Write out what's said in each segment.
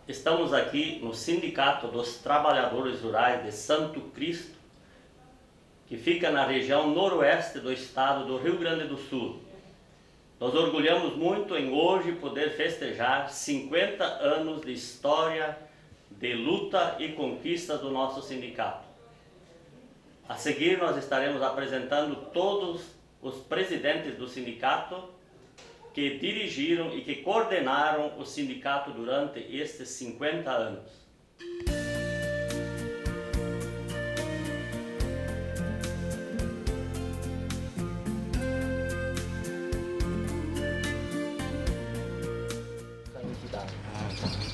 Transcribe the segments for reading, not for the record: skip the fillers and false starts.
Estamos aqui no Sindicato dos Trabalhadores Rurais de Santo Cristo, que fica na região noroeste do estado do Rio Grande do Sul. Nos orgulhamos muito em hoje poder festejar 50 anos de história, de luta e conquista do nosso sindicato. A seguir nós estaremos apresentando todos os presidentes do sindicato que dirigiram e que coordenaram o sindicato durante estes 50 anos.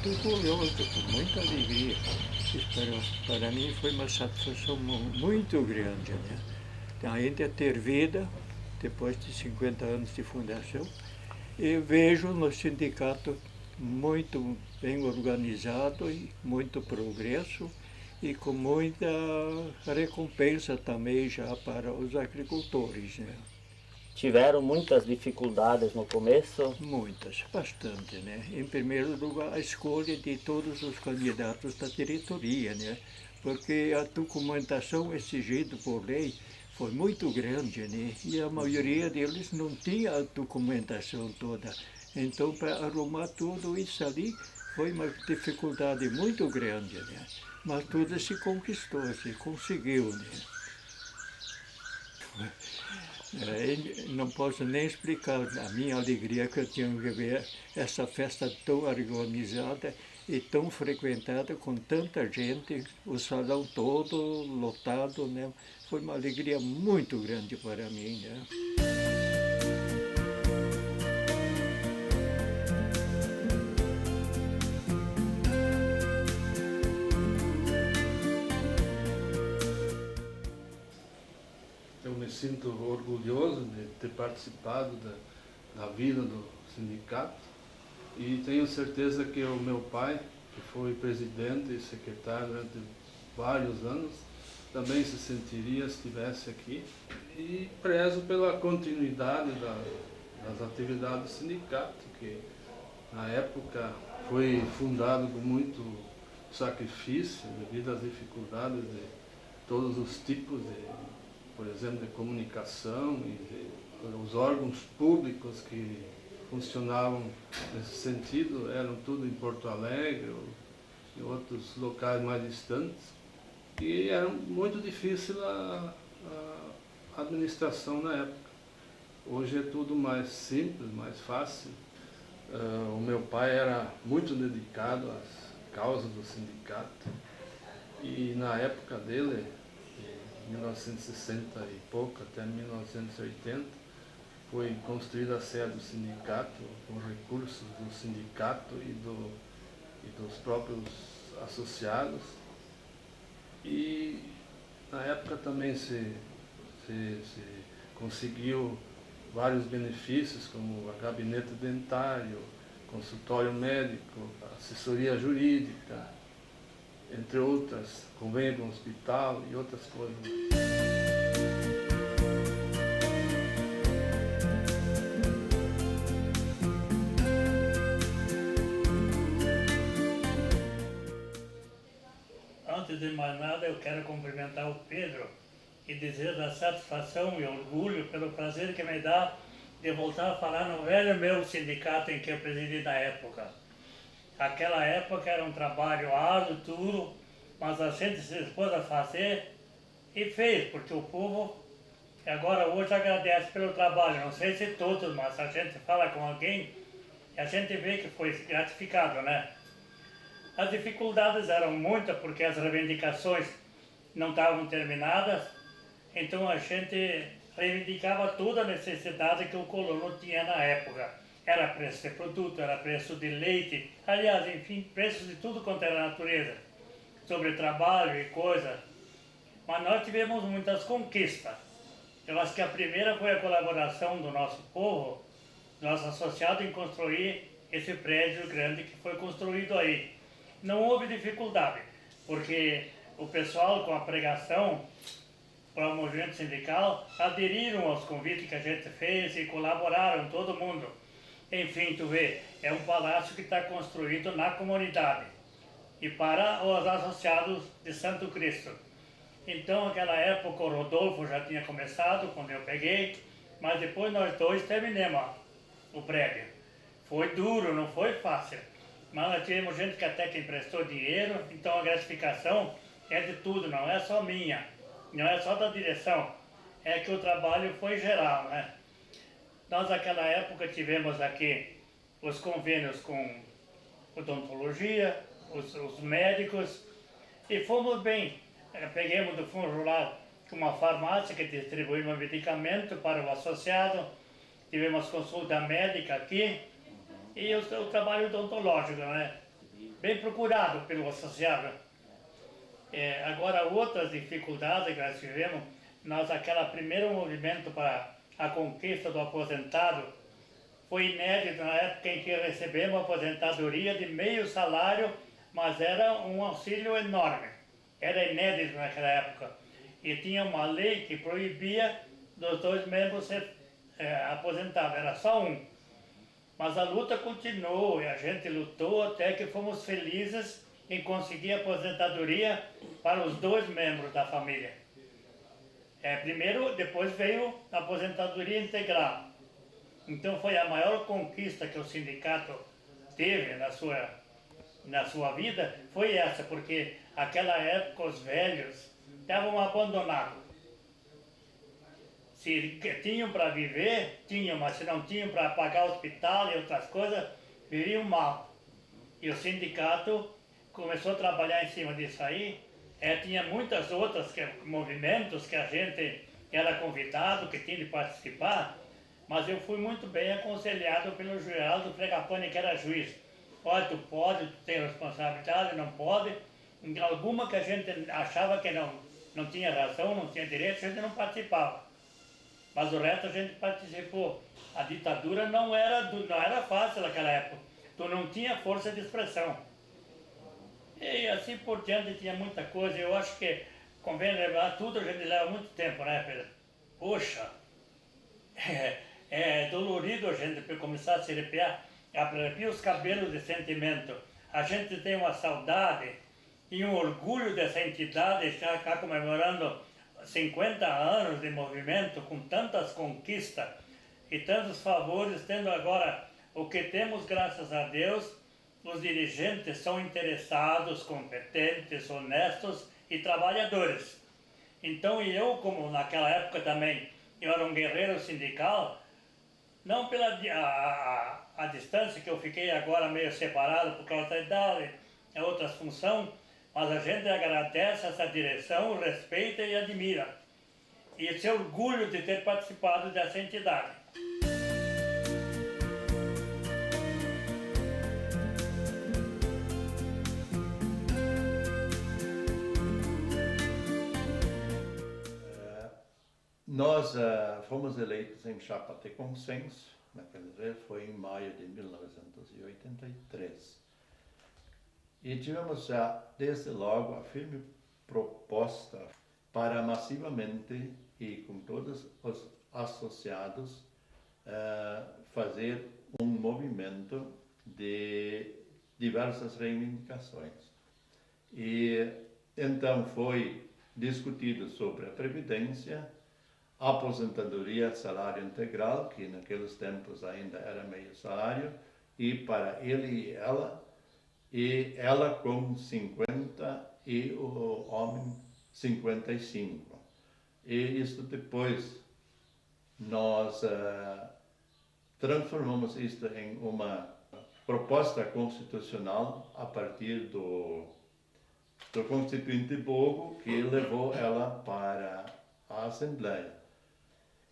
Muito orgulhoso, com muita alegria. Para mim foi uma satisfação muito grande, né? Ainda ter vida, depois de 50 anos de fundação, e vejo no sindicato muito bem organizado e muito progresso e com muita recompensa também já para os agricultores, né? Tiveram muitas dificuldades no começo? Muitas, bastante, né? Em primeiro lugar, a escolha de todos os candidatos da diretoria, né? Porque a documentação exigida por lei foi muito grande, né? E a maioria deles não tinha a documentação toda. Então, para arrumar tudo isso ali, foi uma dificuldade muito grande, né? Mas tudo se conquistou, se conseguiu, né? Não posso nem explicar a minha alegria que eu tinha de ver essa festa tão organizada e tão frequentada com tanta gente, o salão todo lotado, né? Foi uma alegria muito grande para mim, né? Eu me sinto orgulhoso de ter participado da vida do sindicato e tenho certeza que o meu pai, que foi presidente e secretário durante vários anos, também se sentiria se estivesse aqui. E prezo pela continuidade das atividades do sindicato, que na época foi fundado com muito sacrifício devido às dificuldades de todos os tipos por exemplo, de comunicação e os órgãos públicos que funcionavam nesse sentido eram tudo em Porto Alegre ou em outros locais mais distantes e era muito difícil a administração na época. Hoje é tudo mais simples, mais fácil. O meu pai era muito dedicado às causas do sindicato e na época dele, 1960 e pouco, até 1980, foi construída a sede do sindicato, com recursos do sindicato e dos próprios associados. E na época também se conseguiu vários benefícios, como gabinete dentário, consultório médico, assessoria jurídica, entre outras, convênio com o hospital e outras coisas. Antes de mais nada, eu quero cumprimentar o Pedro e dizer da satisfação e orgulho pelo prazer que me dá de voltar a falar no velho meu sindicato em que eu presidi na época. Aquela época era um trabalho árduo, duro, mas a gente se dispôs a fazer e fez, porque o povo agora hoje agradece pelo trabalho. Não sei se todos, mas a gente fala com alguém e a gente vê que foi gratificado, né? As dificuldades eram muitas porque as reivindicações não estavam terminadas, então a gente reivindicava toda a necessidade que o colono tinha na época. Era preço de produto, era preço de leite, aliás, enfim, preços de tudo quanto era natureza, sobre trabalho e coisa. Mas nós tivemos muitas conquistas. Eu acho que a primeira foi a colaboração do nosso povo, do nosso associado, em construir esse prédio grande que foi construído aí. Não houve dificuldade, porque o pessoal com a pregação para o movimento sindical aderiram aos convites que a gente fez e colaboraram, todo mundo. Enfim, tu vê, é um palácio que está construído na comunidade. e para os associados de Santo Cristo. Então, naquela época, o Rodolfo já tinha começado, quando eu peguei, mas depois nós dois terminamos o prédio. Foi duro, não foi fácil, mas nós tivemos gente que até que emprestou dinheiro, então a gratificação é de tudo, não é só minha, não é só da direção, é que o trabalho foi geral, né? Nós naquela época tivemos aqui os convênios com odontologia, os médicos, e fomos bem. Peguemos do Fundo Rural uma farmácia que distribuía um medicamento para o associado, tivemos consulta médica aqui, e o trabalho odontológico, né? Bem procurado pelo associado. Agora, outras dificuldades que nós tivemos, aquele primeiro movimento para a conquista do aposentado, foi inédito na época em que recebemos a aposentadoria de meio salário, mas era um auxílio enorme. Era inédito naquela época. E tinha uma lei que proibia dos dois membros ser aposentados, era só um. Mas a luta continuou e a gente lutou até que fomos felizes em conseguir a aposentadoria para os dois membros da família. Primeiro, depois veio a aposentadoria integral. Então foi a maior conquista que o sindicato teve na sua vida, foi essa, porque naquela época os velhos estavam abandonados. Se tinham para viver, tinham, mas se não tinham para pagar o hospital e outras coisas, viviam mal. E o sindicato começou a trabalhar em cima disso aí. Tinha muitas outras movimentos que a gente era convidado, que tinha de participar, mas eu fui muito bem aconselhado pelo Geraldo Fregapone, que era juiz. Olha, tu pode, tu tem responsabilidade, não pode. Em alguma que a gente achava que não tinha razão, não tinha direito, a gente não participava. Mas o resto a gente participou. A ditadura não era fácil naquela época. Tu não tinha força de expressão. E assim por diante tinha muita coisa. Eu acho que convém levar tudo, a gente leva muito tempo, né, Pedro? Poxa, é dolorido a gente começar a se arrepiar, arrepia os cabelos de sentimento. A gente tem uma saudade e um orgulho dessa entidade, já está comemorando 50 anos de movimento, com tantas conquistas e tantos favores, tendo agora o que temos, graças a Deus. Os dirigentes são interessados, competentes, honestos e trabalhadores. Então, eu, como naquela época também, eu era um guerreiro sindical, não pela a distância que eu fiquei agora meio separado por causa da idade, outras funções, mas a gente agradece essa direção, respeita e admira. E esse orgulho de ter participado dessa entidade. Nós fomos eleitos em chapa de consenso, naquela vez foi em maio de 1983. E tivemos já, desde logo, a firme proposta para massivamente e com todos os associados fazer um movimento de diversas reivindicações. E então foi discutido sobre a Previdência, a aposentadoria, salário integral, que naqueles tempos ainda era meio salário, e para ele e ela com 50 e o homem 55. E isso depois nós transformamos isto em uma proposta constitucional a partir do Constituinte Bogo, que levou ela para a Assembleia.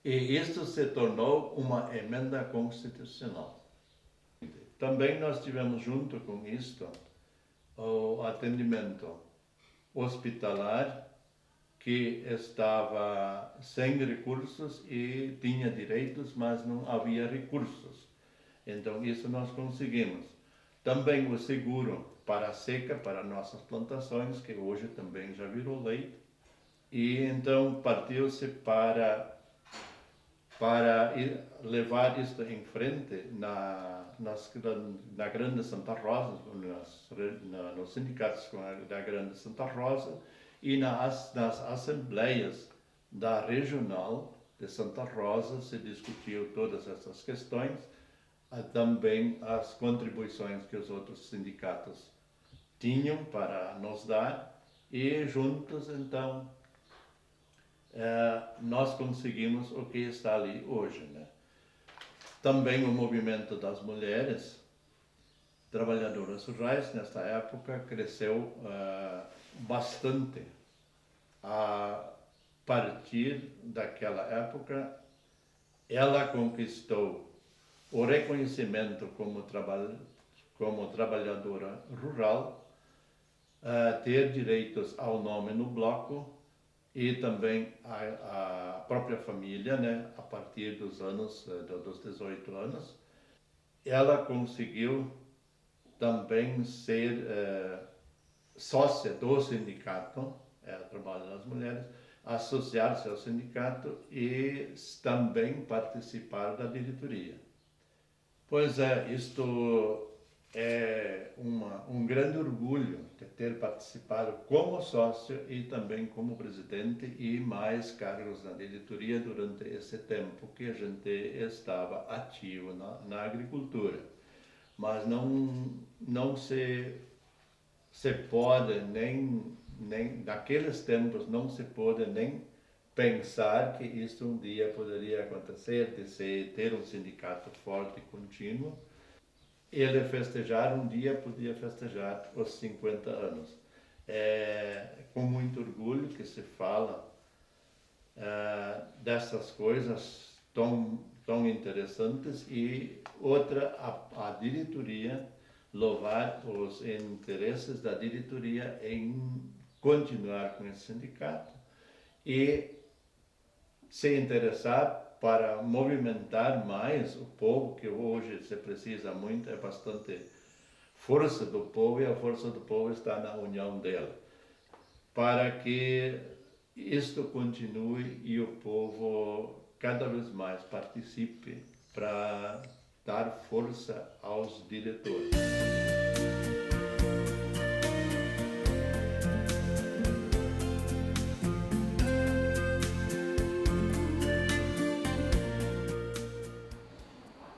E isto se tornou uma emenda constitucional. Também nós tivemos junto com isto o atendimento hospitalar, que estava sem recursos e tinha direitos, mas não havia recursos. Então isso nós conseguimos. Também o seguro para a seca, para nossas plantações, que hoje também já virou lei. E então partiu-se para para levar isto em frente na Grande Santa Rosa, nos sindicatos da Grande Santa Rosa e nas assembleias da Regional de Santa Rosa se discutiu todas essas questões, também as contribuições que os outros sindicatos tinham para nos dar, e juntos então nós conseguimos o que está ali hoje, né? Também o movimento das mulheres trabalhadoras rurais nesta época cresceu bastante. A partir daquela época, ela conquistou o reconhecimento como trabalhadora rural, ter direitos ao nome no bloco e também a própria família, né, a partir dos 18 anos. Ela conseguiu também ser sócia do sindicato, Trabalho das Mulheres, associar-se ao sindicato e também participar da diretoria. Pois isto é um grande orgulho de ter participado como sócio e também como presidente e mais cargos na diretoria durante esse tempo que a gente estava ativo na agricultura. Mas não se pode nem naqueles tempos não se pode nem pensar que isso um dia poderia acontecer, de ter um sindicato forte e contínuo. Ele festejar, um dia podia festejar os 50 anos. É com muito orgulho que se fala dessas coisas tão interessantes, e outra, a diretoria, louvar os interesses da diretoria em continuar com esse sindicato e se interessar para movimentar mais o povo, que hoje se precisa muito, é bastante força do povo, e a força do povo está na união dela, para que isto continue e o povo cada vez mais participe para dar força aos diretores.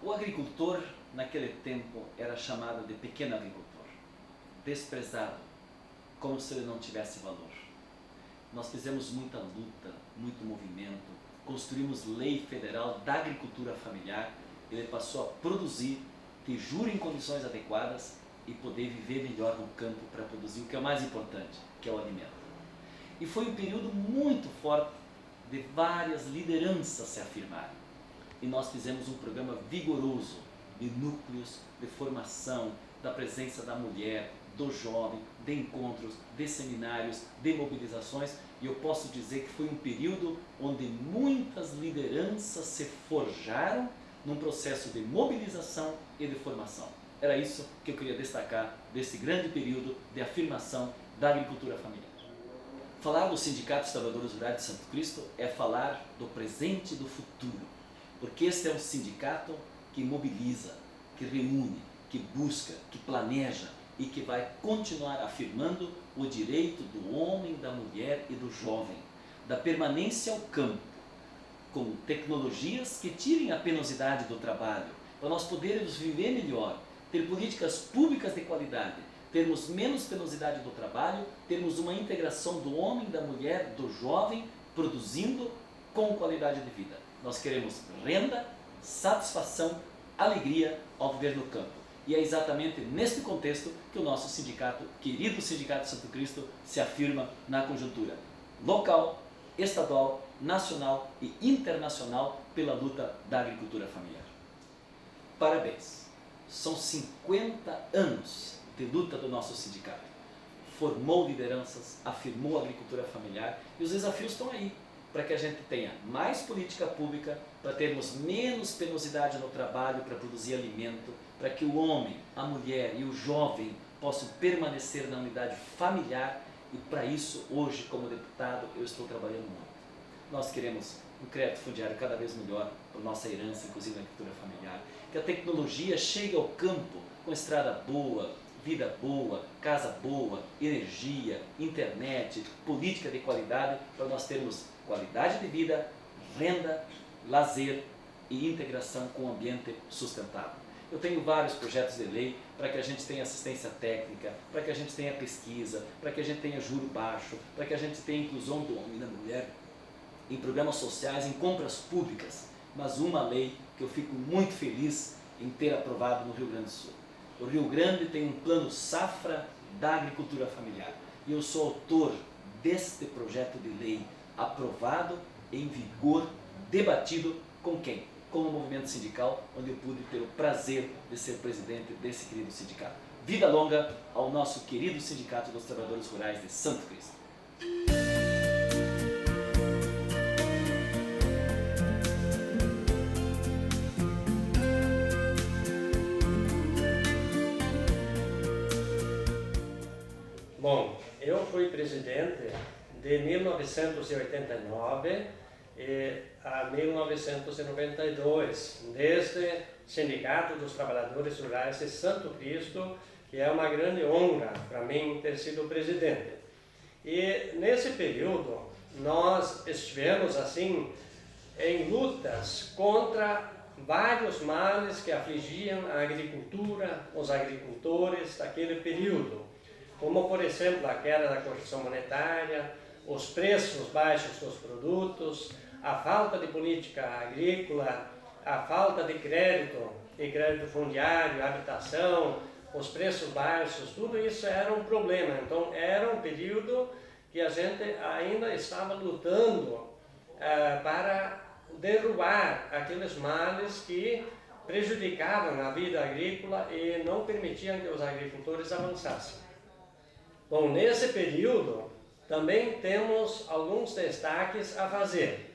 O agricultor, naquele tempo, era chamado de pequeno agricultor, desprezado, como se ele não tivesse valor. Nós fizemos muita luta, muito movimento, construímos lei federal da agricultura familiar, ele passou a produzir, ter juro em condições adequadas e poder viver melhor no campo para produzir o que é o mais importante, que é o alimento. E foi um período muito forte de várias lideranças se afirmarem. E nós fizemos um programa vigoroso de núcleos, de formação, da presença da mulher, do jovem, de encontros, de seminários, de mobilizações, e eu posso dizer que foi um período onde muitas lideranças se forjaram num processo de mobilização e de formação. Era isso que eu queria destacar desse grande período de afirmação da agricultura familiar. Falar do Sindicato dos Trabalhadores Rurais de Santo Cristo é falar do presente e do futuro, porque este é um sindicato que mobiliza, que reúne, que busca, que planeja e que vai continuar afirmando o direito do homem, da mulher e do jovem, da permanência ao campo, com tecnologias que tirem a penosidade do trabalho, para nós podermos viver melhor, ter políticas públicas de qualidade, termos menos penosidade do trabalho, termos uma integração do homem, da mulher, do jovem, produzindo com qualidade de vida. Nós queremos renda, satisfação, alegria ao viver no campo. E é exatamente neste contexto que o nosso sindicato, querido Sindicato de Santo Cristo, se afirma na conjuntura local, estadual, nacional e internacional pela luta da agricultura familiar. Parabéns! São 50 anos de luta do nosso sindicato. Formou lideranças, afirmou a agricultura familiar, e os desafios estão aí, para que a gente tenha mais política pública, para termos menos penosidade no trabalho para produzir alimento, para que o homem, a mulher e o jovem possam permanecer na unidade familiar, e para isso, hoje, como deputado, eu estou trabalhando muito. Nós queremos um crédito fundiário cada vez melhor para a nossa herança, inclusive na agricultura familiar, que a tecnologia chegue ao campo com estrada boa, vida boa, casa boa, energia, internet, política de qualidade, para nós termos qualidade de vida, renda, lazer e integração com o ambiente sustentável. Eu tenho vários projetos de lei para que a gente tenha assistência técnica, para que a gente tenha pesquisa, para que a gente tenha juro baixo, para que a gente tenha inclusão do homem e da mulher em programas sociais, em compras públicas, mas uma lei que eu fico muito feliz em ter aprovado no Rio Grande do Sul. O Rio Grande tem um plano safra da agricultura familiar e eu sou autor deste projeto de lei aprovado, em vigor, debatido com quem? Com o movimento sindical, onde eu pude ter o prazer de ser presidente desse querido sindicato. Vida longa ao nosso querido Sindicato dos Trabalhadores Rurais de Santo Cristo. Bom, eu fui presidente de 1989 a 1992, desde Sindicato dos Trabalhadores Rurais de Santo Cristo, que é uma grande honra para mim ter sido presidente. E nesse período nós estivemos assim em lutas contra vários males que afligiam a agricultura, os agricultores daquele período, como por exemplo a queda da correção monetária, os preços baixos dos produtos, a falta de política agrícola, a falta de crédito fundiário, habitação, os preços baixos, tudo isso era um problema. Então era um período que a gente ainda estava lutando para derrubar aqueles males que prejudicavam a vida agrícola e não permitiam que os agricultores avançassem. Bom, nesse período também temos alguns destaques a fazer.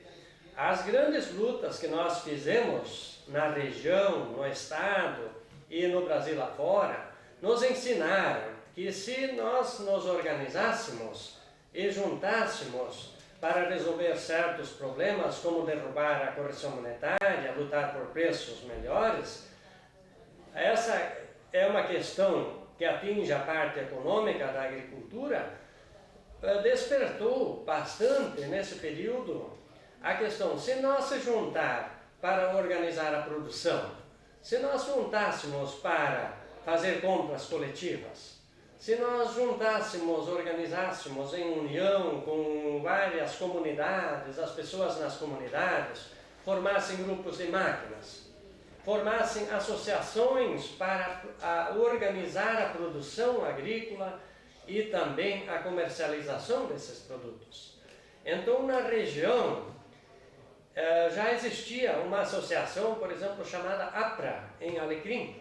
As grandes lutas que nós fizemos na região, no estado e no Brasil afora, nos ensinaram que se nós nos organizássemos e juntássemos para resolver certos problemas, como derrubar a correção monetária, lutar por preços melhores, essa é uma questão que atinge a parte econômica da agricultura, despertou bastante nesse período a questão, se nós se juntar para organizar a produção, se nós juntássemos para fazer compras coletivas, se nós juntássemos, organizássemos em união com várias comunidades, as pessoas nas comunidades, formassem grupos de máquinas, formassem associações para organizar a produção agrícola e também a comercialização desses produtos. Então, na região, já existia uma associação, por exemplo, chamada APRA, em Alecrim.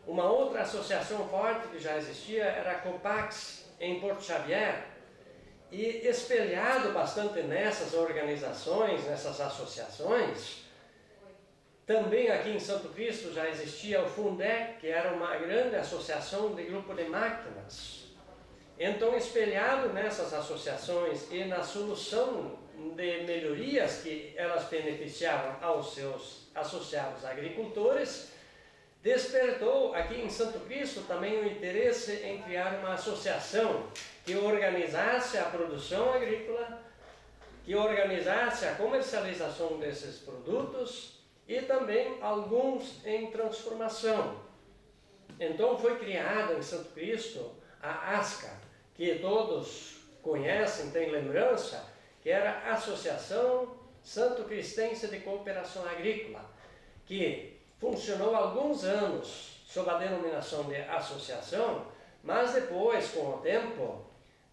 Uma outra associação forte que já existia era a Copax, em Porto Xavier. E espelhado bastante nessas organizações, nessas associações, também aqui em Santo Cristo já existia o Fundec, que era uma grande associação de grupo de máquinas. Então, espelhado nessas associações e na solução de melhorias que elas beneficiavam aos seus associados agricultores, despertou aqui em Santo Cristo também o interesse em criar uma associação que organizasse a produção agrícola, que organizasse a comercialização desses produtos e também alguns em transformação. Então foi criada em Santo Cristo a ASCA, que todos conhecem, têm lembrança, que era a Associação Santo Cristense de Cooperação Agrícola, que funcionou alguns anos sob a denominação de associação, mas depois, com o tempo,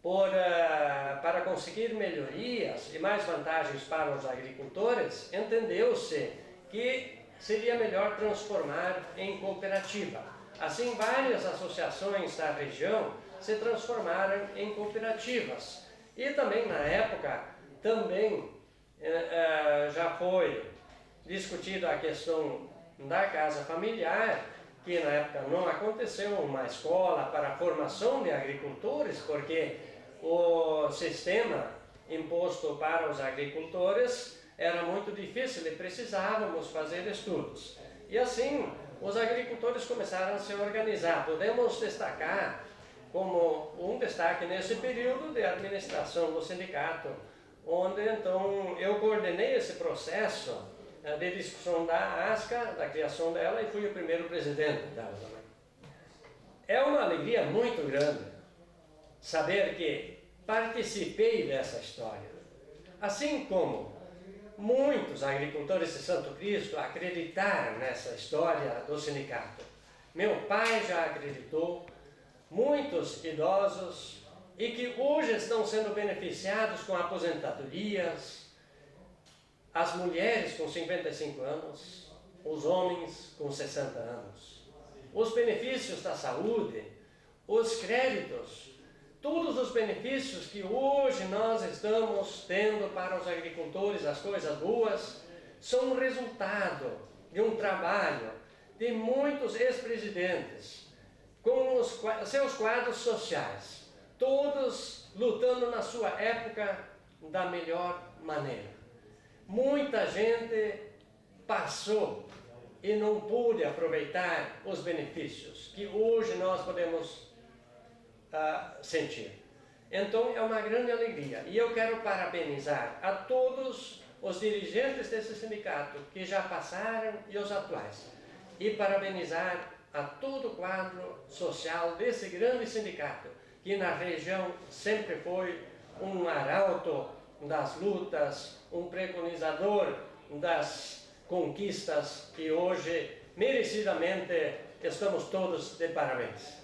para conseguir melhorias e mais vantagens para os agricultores, entendeu-se que seria melhor transformar em cooperativa. Assim, várias associações da região se transformaram em cooperativas. E também, na época, já foi discutida a questão da casa familiar, que na época não aconteceu uma escola para a formação de agricultores, porque o sistema imposto para os agricultores era muito difícil e precisávamos fazer estudos. E assim, os agricultores começaram a se organizar. Podemos destacar como um destaque nesse período de administração do sindicato, onde então eu coordenei esse processo de discussão da ASCA, da criação dela, e fui o primeiro presidente dela também. É uma alegria muito grande saber que participei dessa história. Assim como muitos agricultores de Santo Cristo acreditaram nessa história do sindicato. Meu pai já acreditou, muitos idosos, e que hoje estão sendo beneficiados com aposentadorias, as mulheres com 55 anos, os homens com 60 anos. Os benefícios da saúde, os créditos, todos os benefícios que hoje nós estamos tendo para os agricultores, as coisas boas, são resultado de um trabalho de muitos ex-presidentes, com os seus quadros sociais, todos lutando na sua época da melhor maneira. Muita gente passou e não pôde aproveitar os benefícios que hoje nós podemos sentir. Então é uma grande alegria e eu quero parabenizar a todos os dirigentes desse sindicato que já passaram e os atuais, e parabenizar a todo o quadro social desse grande sindicato, que na região sempre foi um arauto das lutas, um preconizador das conquistas, que hoje merecidamente estamos todos de parabéns.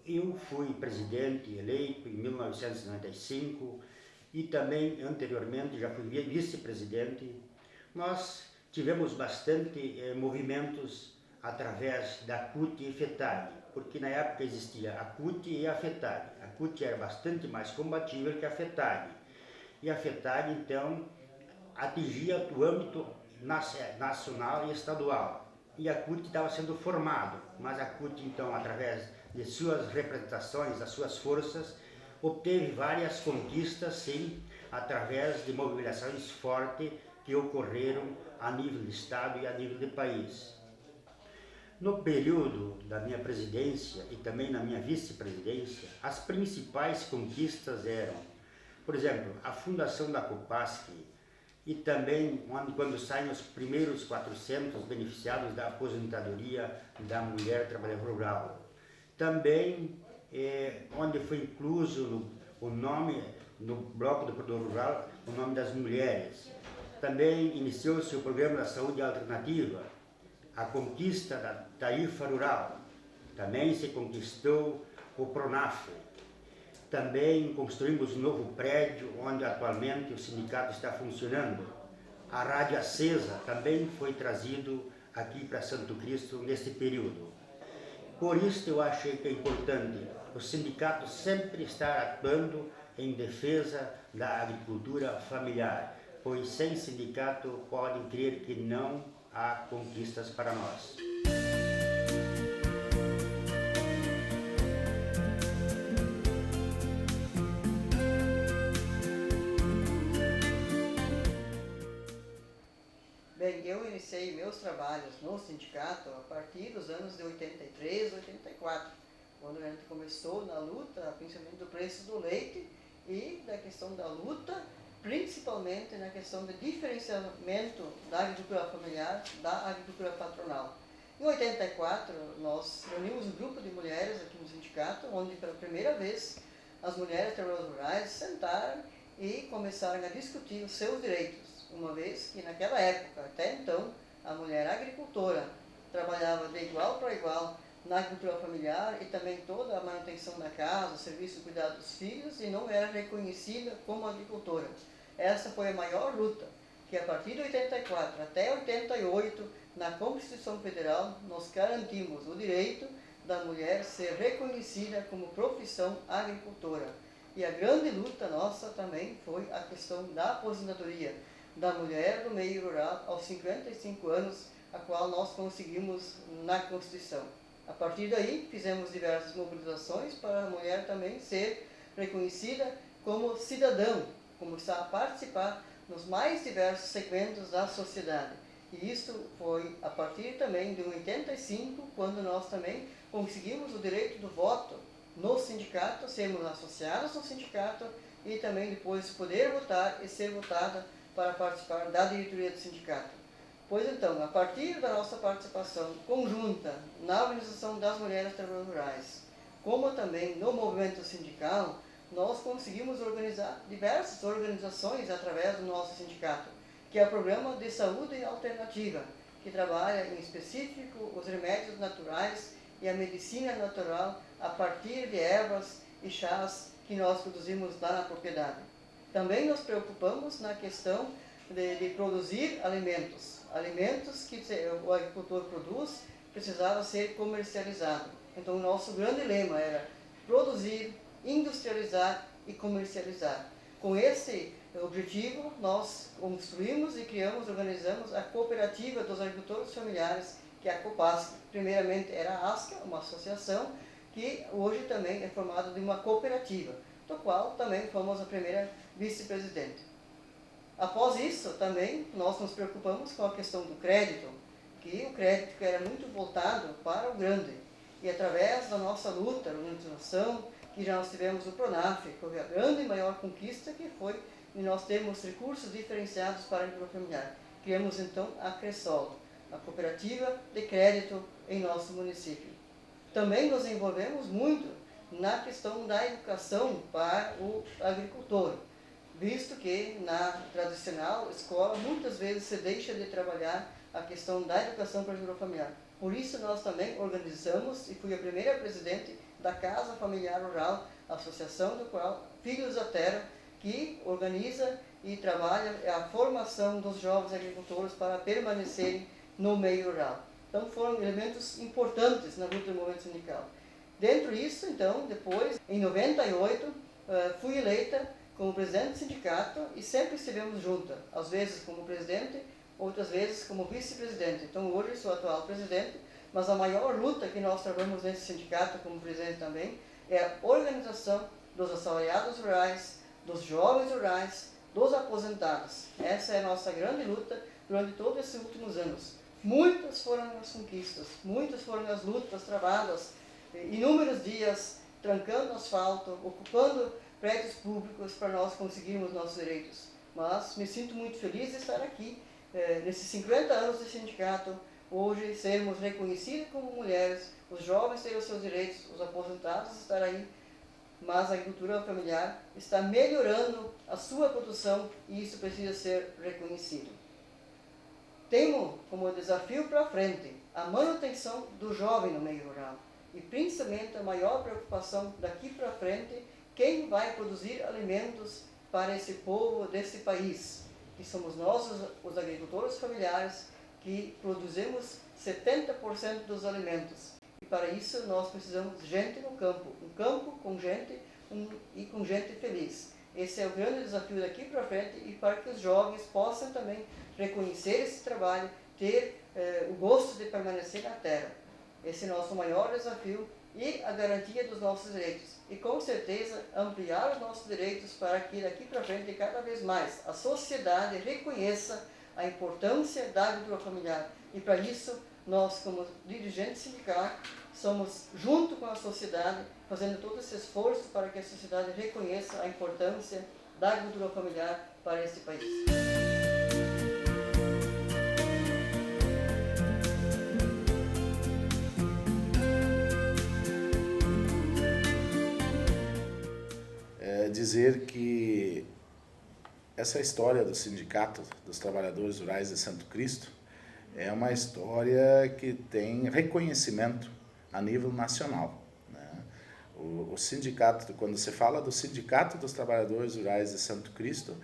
Eu fui presidente eleito em 1995 e também anteriormente já fui vice-presidente. Nós tivemos bastante movimentos através da CUT e FETAG, porque na época existia a CUT e a FETAG. A CUT era bastante mais combatível que a FETAG. E a FETAG, então, atingia o âmbito nacional e estadual. E a CUT estava sendo formado, mas a CUT, então, através de suas representações, das suas forças, obteve várias conquistas, sim, através de mobilizações fortes que ocorreram a nível de Estado e a nível de país. No período da minha presidência e também na minha vice-presidência, as principais conquistas eram, por exemplo, a fundação da COPASC, e também quando saem os primeiros 400 beneficiados da aposentadoria da mulher trabalhadora rural. Também onde foi incluso o nome, no bloco do produtor rural, o nome das mulheres. Também iniciou-se o programa da saúde alternativa, a conquista da tarifa rural. Também se conquistou o PRONAF. Também construímos um novo prédio onde atualmente o sindicato está funcionando. A Rádio Acesa também foi trazido aqui para Santo Cristo neste período. Por isso eu achei que é importante o sindicato sempre estar atuando em defesa da agricultura familiar, pois sem sindicato podem crer que não há conquistas para nós. Bem, eu iniciei meus trabalhos no sindicato a partir dos anos de 83, 84, quando a gente começou na luta, principalmente do preço do leite e da questão da luta, principalmente na questão do diferenciamento da agricultura familiar da agricultura patronal. Em 84, nós reunimos um grupo de mulheres aqui no sindicato, onde pela primeira vez as mulheres trabalhadoras rurais sentaram e começaram a discutir os seus direitos, uma vez que naquela época, até então, a mulher agricultora trabalhava de igual para igual na agricultura familiar e também toda a manutenção da casa, o serviço de cuidado dos filhos, e não era reconhecida como agricultora. Essa foi a maior luta, que a partir de 84 até 88, na Constituição Federal, nós garantimos o direito da mulher ser reconhecida como profissão agricultora. E a grande luta nossa também foi a questão da aposentadoria da mulher do meio rural aos 55 anos, a qual nós conseguimos na Constituição. A partir daí, fizemos diversas mobilizações para a mulher também ser reconhecida como cidadão, começar a participar nos mais diversos segmentos da sociedade. E isso foi a partir também de 85, quando nós também conseguimos o direito do voto no sindicato, sermos associados no sindicato e também depois poder votar e ser votada para participar da diretoria do sindicato. Pois então, a partir da nossa participação conjunta na Organização das Mulheres Trabalhadoras Rurais, como também no movimento sindical, nós conseguimos organizar diversas organizações através do nosso sindicato, que é o Programa de Saúde Alternativa, que trabalha em específico os remédios naturais e a medicina natural a partir de ervas e chás que nós produzimos lá na propriedade. Também nos preocupamos na questão de produzir alimentos. Alimentos que o agricultor produz precisava ser comercializado. Então, o nosso grande lema era produzir, industrializar e comercializar. Com esse objetivo, nós construímos e criamos, organizamos a Cooperativa dos Agricultores Familiares, que é a COPASC. Primeiramente era a ASCA, uma associação, que hoje também é formada de uma cooperativa, do qual também fomos a primeira vice-presidente. Após isso, também, nós nos preocupamos com a questão do crédito, que o crédito era muito voltado para o grande. E através da nossa luta, organização, que já nós tivemos o PRONAF, que foi a grande e maior conquista, que foi nós termos recursos diferenciados para a agricultura familiar. Criamos então a Cressol, a cooperativa de crédito em nosso município. Também nos envolvemos muito na questão da educação para o agricultor, visto que na tradicional escola muitas vezes se deixa de trabalhar a questão da educação para a agricultura familiar. Por isso nós também organizamos, e fui a primeira presidente da Casa Familiar Rural, associação do qual Filhos da Terra, que organiza e trabalha a formação dos jovens agricultores para permanecerem no meio rural. Então foram elementos importantes na luta do movimento sindical. Dentro disso, então, depois, em 98, fui eleita como presidente do sindicato e sempre estivemos juntas, às vezes como presidente, outras vezes como vice-presidente. Então hoje sou atual presidente, mas a maior luta que nós travamos nesse sindicato como presidente também é a organização dos assalariados rurais, dos jovens rurais, dos aposentados. Essa é a nossa grande luta durante todos esses últimos anos. Muitas foram as conquistas, muitas foram as lutas travadas, inúmeros dias trancando asfalto, ocupando prédios públicos para nós conseguirmos nossos direitos. Mas me sinto muito feliz de estar aqui, nesses 50 anos de sindicato, hoje sermos reconhecidos como mulheres, os jovens terem os seus direitos, os aposentados estar aí, mas a agricultura familiar está melhorando a sua produção e isso precisa ser reconhecido. Temos como desafio para frente a manutenção do jovem no meio rural e principalmente a maior preocupação daqui para frente, quem vai produzir alimentos para esse povo desse país, que somos nós, os agricultores familiares, que produzimos 70% dos alimentos. E para isso nós precisamos de gente no campo, um campo com gente e com gente feliz. Esse é o grande desafio daqui para frente e para que os jovens possam também reconhecer esse trabalho, ter o gosto de permanecer na terra. Esse é o nosso maior desafio e a garantia dos nossos direitos. E com certeza ampliar os nossos direitos para que daqui para frente cada vez mais a sociedade reconheça a importância da agricultura familiar. E para isso nós, como dirigentes sindicais, somos junto com a sociedade fazendo todo esse esforço para que a sociedade reconheça a importância da agricultura familiar para esse país. Dizer que essa história do Sindicato dos Trabalhadores Rurais de Santo Cristo é uma história que tem reconhecimento a nível nacional, né? O sindicato, quando se fala do Sindicato dos Trabalhadores Rurais de Santo Cristo,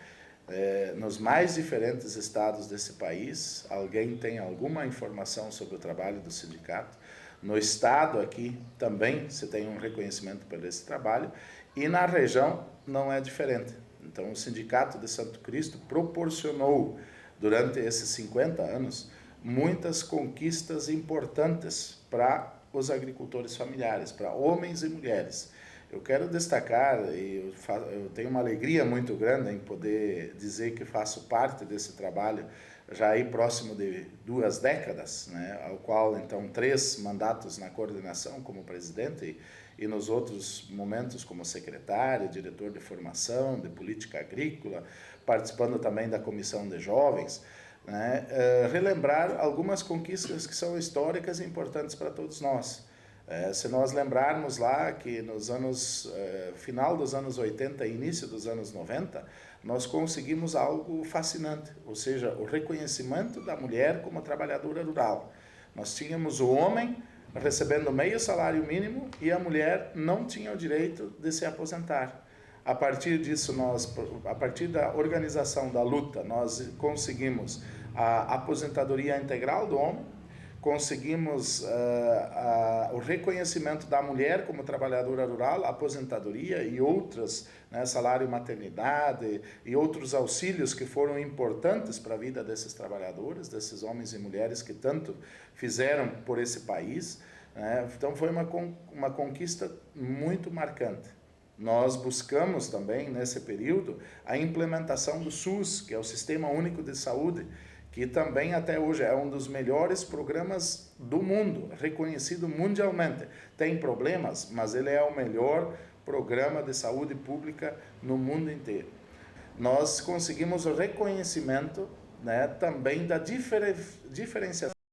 nos mais diferentes estados desse país, alguém tem alguma informação sobre o trabalho do sindicato. No estado aqui também se tem um reconhecimento por esse trabalho e na região não é diferente. Então o Sindicato de Santo Cristo proporcionou durante esses 50 anos muitas conquistas importantes para os agricultores familiares, para homens e mulheres. Eu quero destacar, e eu tenho uma alegria muito grande em poder dizer que faço parte desse trabalho já aí próximo de 2 décadas, né, ao qual então 3 mandatos na coordenação como presidente e nos outros momentos como secretário, diretor de formação, de política agrícola, participando também da comissão de jovens, né, relembrar algumas conquistas que são históricas e importantes para todos nós. Se nós lembrarmos lá que nos anos, final dos anos 80 e início dos anos 90, nós conseguimos algo fascinante, ou seja, o reconhecimento da mulher como trabalhadora rural. Nós tínhamos o homem recebendo meio salário mínimo e a mulher não tinha o direito de se aposentar. A partir disso, a partir da organização da luta, nós conseguimos a aposentadoria integral do homem, conseguimos o reconhecimento da mulher como trabalhadora rural, aposentadoria e outras, né, salário maternidade e outros auxílios que foram importantes para a vida desses trabalhadores, desses homens e mulheres que tanto fizeram por esse país, né? Então foi uma conquista muito marcante. Nós buscamos também, nesse período, a implementação do SUS, que é o Sistema Único de Saúde, que também até hoje é um dos melhores programas do mundo, reconhecido mundialmente. Tem problemas, mas ele é o melhor programa de saúde pública no mundo inteiro. Nós conseguimos o reconhecimento, né, também da diferenciação